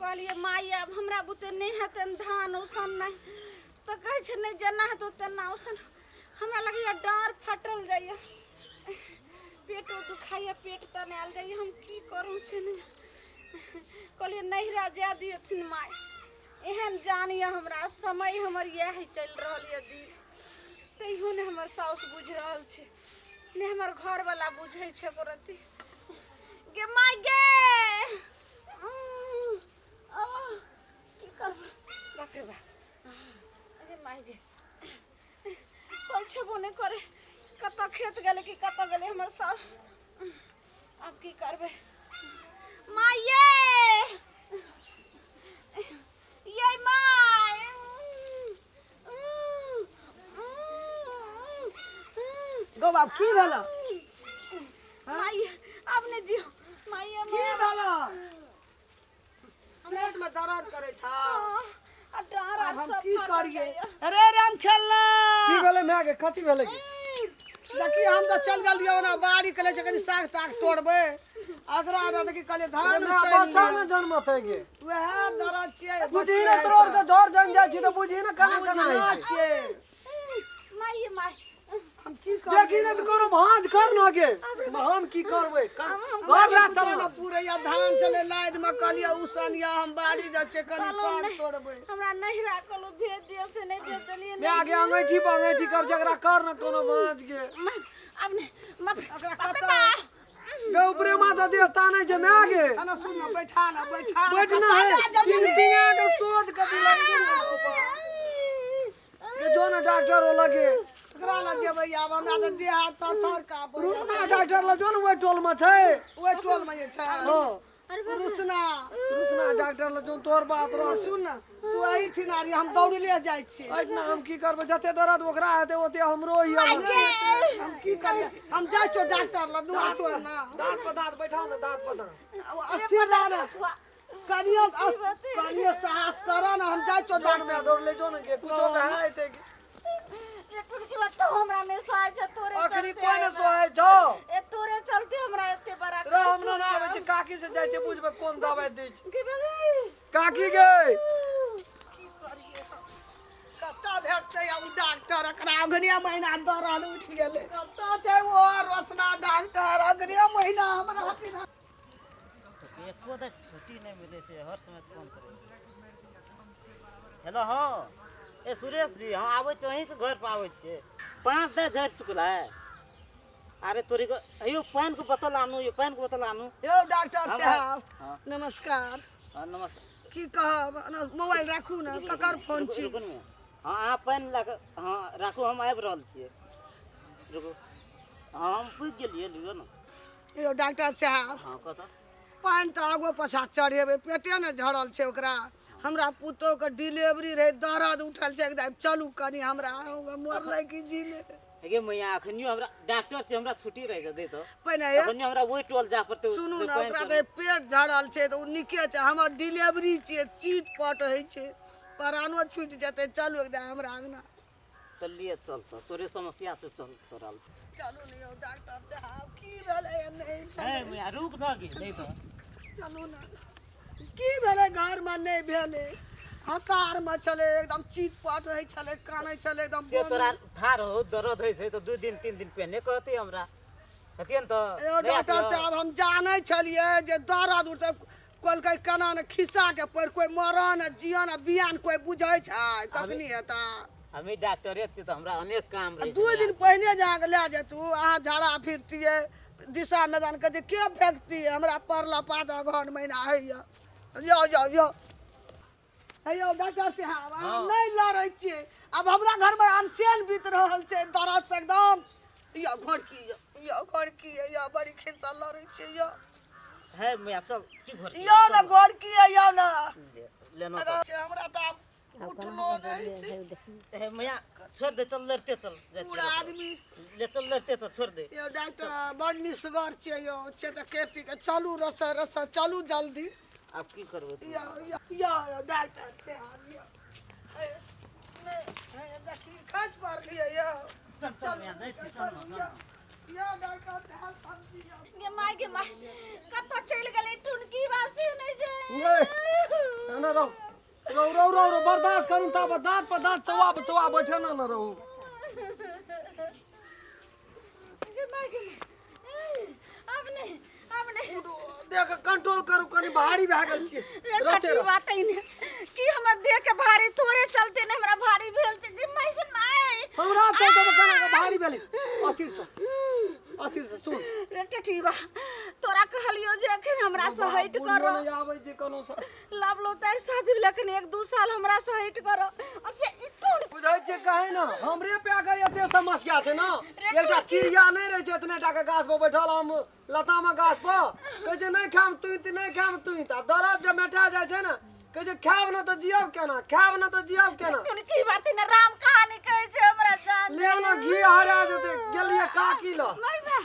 कहलिए माई अब हमरा बुते नहीं हेतन धान उसन नहीं तो कहे छे नहीं जना है तो तना उसन हमरा लगे डार फटल जाइए पेटो दुखाइए पेट तने आल जाइए हम की करूं से नहीं कहलिए नहिरा जा दियथिन माई एहन जानिए हमरा समय हमर यह चल रहल है दी तैयो ने हमर साउस बुझ रहल छे ने हमर घर वाला बुझै छे करती गे माई गे की करब बाप रे बा अरे माई गे कोई छेबो नहीं करे कत खेत गेले कि कत गेले हमर साउस अब की करबे माई ये माई गो बाप की भेल माई आपने जी माई की भेल पेट में दर्द करे छ डार हम की करिए अरे राम खेलना की भेले मैं के कथि भेले की देखी हम तो चल गेल दियो ना बाड़ी कले छ कनी साग ताग तोड़बे अगरा ना देखी कले धान मैं बच्चा में जन्म थे गे वह दर्द छिए बुझी ना तोर के जोर जन जा छी तो बुझी ना कना कना रही छिए माई माई हम की देखी ना तो कोनो भांज कर ना गे हम की करबे घर ला चल पूरे या धान चले लाद में कलिया उसनिया हम बाड़ी जा छ कनी साग तोड़बे हमरा नहिरा कलो भेज दियो से नहीं दे देलिए मैं आगे अंगैठी पर अंगैठी कर जगरा कर ना कोनो भांज गे आपने मत अगरा कत गे ऊपरे माथा दे ताने जे मैं आगे ना सुन ना बैठा बैठना है टिंटिया के सोच कथि लगे के जो ना डॉक्टर हो लगे अगरा ना जेबै आब हमरा त देह हाथ थर थर का रुसना डॉक्टर ल जो न ओइ टोल में छै ओइ टोल में जे छै हां रुसना डॉक्टर ल जो तोर बात रह सुन ना तू आई ठिनारी हम दौड़ ले जाय छी ना हम की करब जते दर्द ओकरा हेते ओते हमरो ही हम की करिए हम जाय छो डॉक्टर ल दुआ छोड़ ना दांत पर दांत बैठाओ ना दांत पर दांत अस्थिर रह कनियो साहस करो ना हम जाय छो डॉक्टर में दौड़ ले जो न के कुछो कहा हेते ये टुकी बात तो हमरा ने सोआय छ तोरे अखनी चलते कोन सोआय छ ए तोरे चलते हमरा एते बड़ा रे हम ना आबै छी काकी से जाय छै बुझबे कोन दवाई दै छै की बेबी काकी गे की करिए कत्ता भेटतै आ डॉक्टर एकरा अगनिया महीना दर्द उठ गेलै कत्ता छै ओ रोसना डॉक्टर अगनिया महीना हमरा हटिना एको तो छुट्टी नहीं मिले से हर समय फोन करे हेलो हाँ ए सुरेश जी हम आवे छ वहीं के घर पर आवे छ 5 दिन झड़ चुकला है अरे तोरी को अयो पान को बोतल आनु ये पान को बोतल आनु यो डॉक्टर हाँ, साहब हाँ। नमस्कार हां नमस्कार की कहब मोबाइल राखू ना ककर फोन छी हां हां पान ला हां राखू हम आबि रहल छियै रुको हम पूछ गेलिए लियो ना यो डॉक्टर साहब हां कत पान तो आगो पछा चढ़ेबे पेटे न झड़ल छै ओकरा हमरा पुतो के डिलीवरी रहे दर्द उठल छै एकदम चलू कनी हमरा मरलै की जीले हेगे मैया अखनियो हमरा डॉक्टर से हमरा छुट्टी रह दे तो पहिने अखनियो हमरा वही टोल जा पड़ते सुनू ना ओकरा के पेट झड़ल छै तो निके छै हमर डिलीवरी छै चीत पट होइ छै परानो छूट जते चलू एकदम हमरा अंगना चलिए चल तो तोरे समस्या से चल तोरा चलू ने यो डॉक्टर साहब की भेलै नहीं ए मैया रुक ना गे नहीं तो चलू ना की भेलै घर में नहीं भेलै हकार में चले एकदम चीत पट होइ छले कानै छले एकदम से तोरा थार हो दर्द होइ छै तो 2 दिन 3 दिन पहले कहते हमरा कतियन तो यो डॉक्टर साहब हम जानै छलिए जे दर्द उठे कोल के कना ने खिस्सा के पर कोई मरन जियन बियान कोई बुझै छै कखनी हेता हमें डॉक्टरे छी तो हमरा अनेक काम रहे 2 दिन पहले जाके ले जेतू अहाँ झाड़ा फिरतिए दिशा मैदान के के फेंकती हमरा परला पादा घर महीना हैया यो हेयो डॉक्टर साहब हम नहीं लड़ै छियै अब हमरा घर में अनसेन बीत रहल छै दर्द से एकदम यो घर की यो बड़ी खिंचा लड़ै छियै यो है मैया चल की घर यो ना घर की यो ना लेना हमरा त उठलो नहीं है मैया छोड़ दे चल लड़ते चल पूरा आदमी ले चल लड़ते चल छोड़ दे यो डॉक्टर बड़ निसगर छै यो छै त केती के चलू रस चलू जल्दी आप की करबो यो डॉक्टर से देखी खर्च पर लिए यो चल मैया दे चल यो डॉक्टर से हेल्प कर दियो गे माई कत चल गेलै टुनकी वासी नहीं जे रहो रहो रहो रहो रहो बर्दाश्त करूं तब दांत पर दांत चवा बैठे ना रहो अपने अपने देख कंट्रोल करू कनी भारी भए गेल छी रटे बात ही ने कि हम देह के भारी तोरे चलते ने हमरा भारी भेल छै कि मैं के नहीं हमरा चलते कना के भारी भेली अस्थिर से सुन रटे ठीक बा तोरा कहलियो जे अखन हमरा से हट करो नहीं आवे जे कोनो सा लाभ लोता शादी लेकिन 1-2 साल हमरा से हट करो असे इटोड़ बुझै छै कहे ना हमरे पे गए एते समस्या छै ना एकटा चिड़िया नहीं रहे छै इतने टा के गाछ पर बैठल हम लता में गाछ पर कहे छै नहीं खाम तू त दर्द जब मेटा जाय छै ना कहे छै खाब ना त जियब केना की बात ने राम कहानी कहे छै हमरा जान ले ना घी हरा जेते गेलिए काकी ल नहीं बा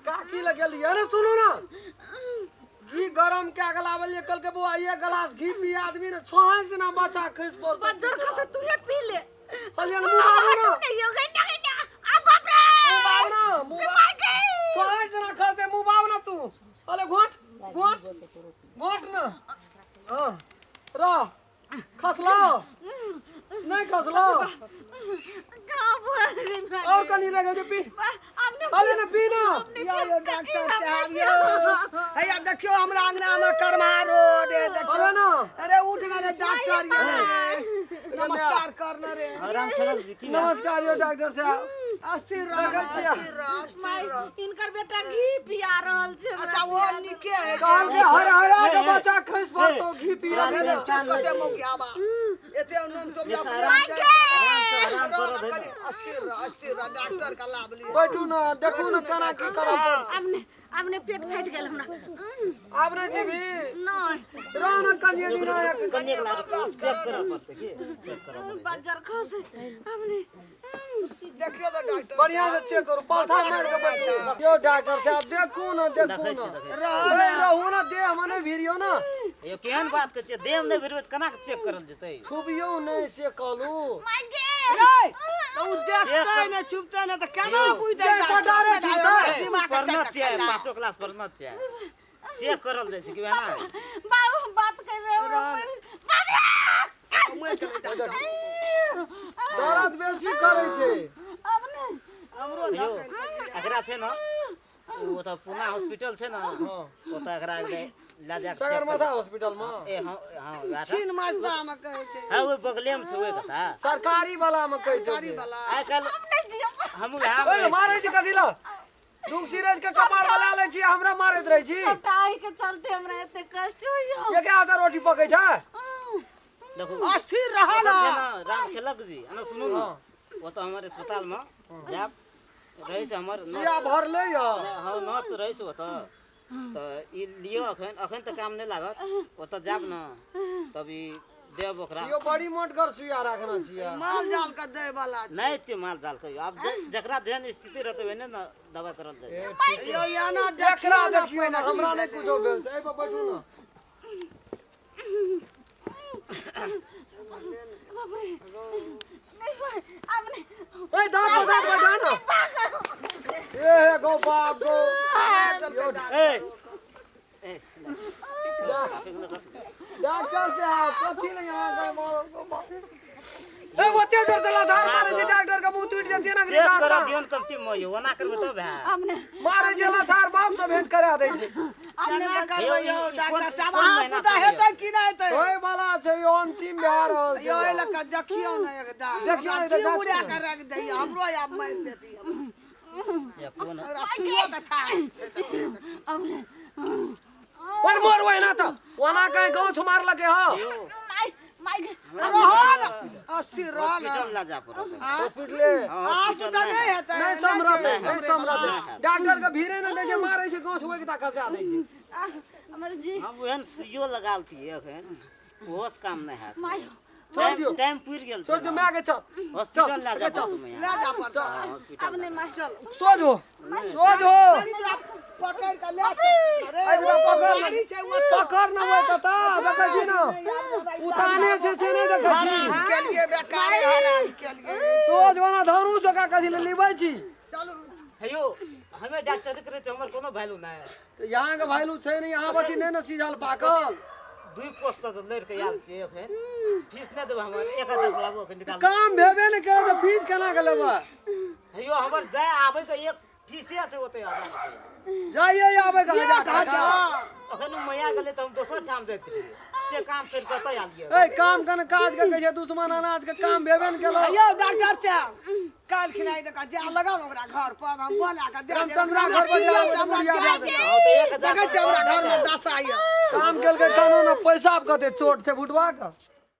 काकी ल गेलिए अरे सुनो ना घी गरम के गलावलिए कल के बुआ ये गिलास घी पी आदमी ने छोहां से ना बचा खस पर बजर खसे तू ये पी ले अलियन मुबारक ना नहीं हो गई ना आ बाप रे मुबारक ना मुबारक छोहां से ना खसे मुबारक ना तू अले घोट ना हां रा खसलो नहीं खसलो का बोल रे भाई और कनी लगे जो पी अले ना पी ना यो डॉक्टर साहब यो हैया देखियो हमरा अंगना में कर्मा रोड है देखियो अरे ना अरे उठ ना रे डॉक्टर ये रे नमस्कार करना रे राम खेलक जी की नमस्कार यो डॉक्टर साहब अस्थिर रह माय इनकर बेटा घी पिया रहल छै अच्छा वो निके है काल के हरा के बचा खस पर तो घी पी रहा अरे है कटे मो क्या बा एते उन्होंने तो आराम करो धन अस्थिर रह डॉक्टर का लाभ लिए बैठू ना देखू ना कना की करब अपने पेट फाट गेल हमरा आपने जी भी नहीं राना कन्या दिन आया कन्या ला चेक करा पड़ते की चेक करा बजर खसे अपने देखियो तो डॉक्टर बढ़िया से चेक करो पाथा मार के बैठो यो डॉक्टर साहब देखू ना रहू ना दे हमने भिरियो ना यो केहन बात के छै देह में भिरबे कना के चेक करल जेतै छुबियो नहीं से कहलू माय गे रे तो देखते ने चुपते ने तो केना बुझै पटारे पढ़ना चाहिए 5 क्लास पढ़ना चाहिए चेक करल जाय छै कि ना बाबू हम बात कर रहे हो दर्द बेसी करे छै अपने हमरो यो एकरा छै ना ओ त पुना हॉस्पिटल छै ना ओ त एकरा ला जा के सगरमाथा हॉस्पिटल में ए हां छीन मास्ता में कहै छै हां ओइ बगले में छै ओइ कथा सरकारी वाला में कह सरकारी वाला आइ काल अपने जियो हम ओए मारे छी कथि ल दुख सिरज के कपार वाला ले छी हमरा मारत रही छी टाई के चलते हमरा एते कष्ट होइयो ये के आधा रोटी पकै छै देखो अस्थिर रह ओतऽ ना छै ना राम खेलक जी अना सुनू ना वो तो हमारे अस्पताल में जाब रही छै हमर सुइया भर ले या हां नर्स रही छै ओतऽ त ई लियो अखन त काम नहीं लागत ओतऽ जाब ना तभी देब ओकरा यो बड़ी मोटगर सुइया रखना छियै माल जाल के दे वाला नहीं छै माल जाल कहियो अब जकरा जेहन स्थिति रहतै वेने ना दवा करल जाय छै यो याना देखरा देखियो देखियो ना हमरा नहीं कुछो भेल छै ए पर बैठू ना बाप रे नहीं भाई अपने ए दांत ना ए गो बाप गो ए ए डॉक्टर साहब कथि ले यहां गए मारो ए ओते डर चला धार मारे जे डॉक्टर का मुंह टूट जतिए ना चेक करा दियन कम टीम में ओना करबे तो भै अपने मारे जेला धार बाप से भेंट करा दै छै केना करबै यो डॉक्टर साहब हाथ तो हेतै कि नै हेतै होय वाला छै यो अंतिम भए रहल यो छै लक देखियो ना एकदम देखियो ना, जी देखियो। उड़ा के रख दई हमरो या मार देती से कोन सुइयो के था अपने पर मोर वही ना तो वना कहीं गांव छमार लगे हो माय अस्थिर रह ना हॉस्पिटल ला जा पड़त हॉस्पिटल आप हॉस्पिटल तो नहीं हेतै नहीं समरत डॉक्टर के भीरे न दे छै मारे छै गांव छुए के ता खसा दै छै हमर जी हम ओहन सुइयो लगालती अखन ओस काम नहीं है माय छोड़ दियो टाइम पूर गेल छोड़ जो मैं के चल हॉस्पिटल ला जा तुम ले यहाँ जा पड़ता हॉस्पिटल अपने माय चल सो जो पकड़ के ले अरे एकरा पकड़ गाड़ी छै वो पकड़ न होय कता देखै छी न उताने छै से नहीं देखै छी के लिए बेकार हरान के लिए सो जो ना धरू सका कथि ले लेबै छी चलो हेयो हमें डॉक्टर करे हमर कोनो वैल्यू ना है यहाँ के वैल्यू छै नहीं यहाँ बती नहीं न सीझल पाकल 2 पोस्ट से लड़ के आयल छियै एखन फीस नहि देबै हमर 1000 लाबो एखन निकाल काम भेबे नहि करे तऽ फीस केना के लेबै हेयो हमर जाय आबै के एक फीसे छै ओते 1000 रुपया जाइए आबै का 1000 हजार टाका अखन मैया गेलै तऽ हम दोसर ठाम जैतियै से काम छोड़ि कतऽ आलियै ए काम कन काज के कहै छै दुश्मन अनाज के काम भेबे नहि केलो यो डॉक्टर साहब काल खिनाई दे का जा लगा ओकरा घर पर हम बोला के दे दे हमरा घर पर जाओ तो बुढ़िया दे दे हाँ तो 1000 देखै छै हमरा घर में दशा ये काम केलकै कानून पैसा कते चोट छै भुटवा के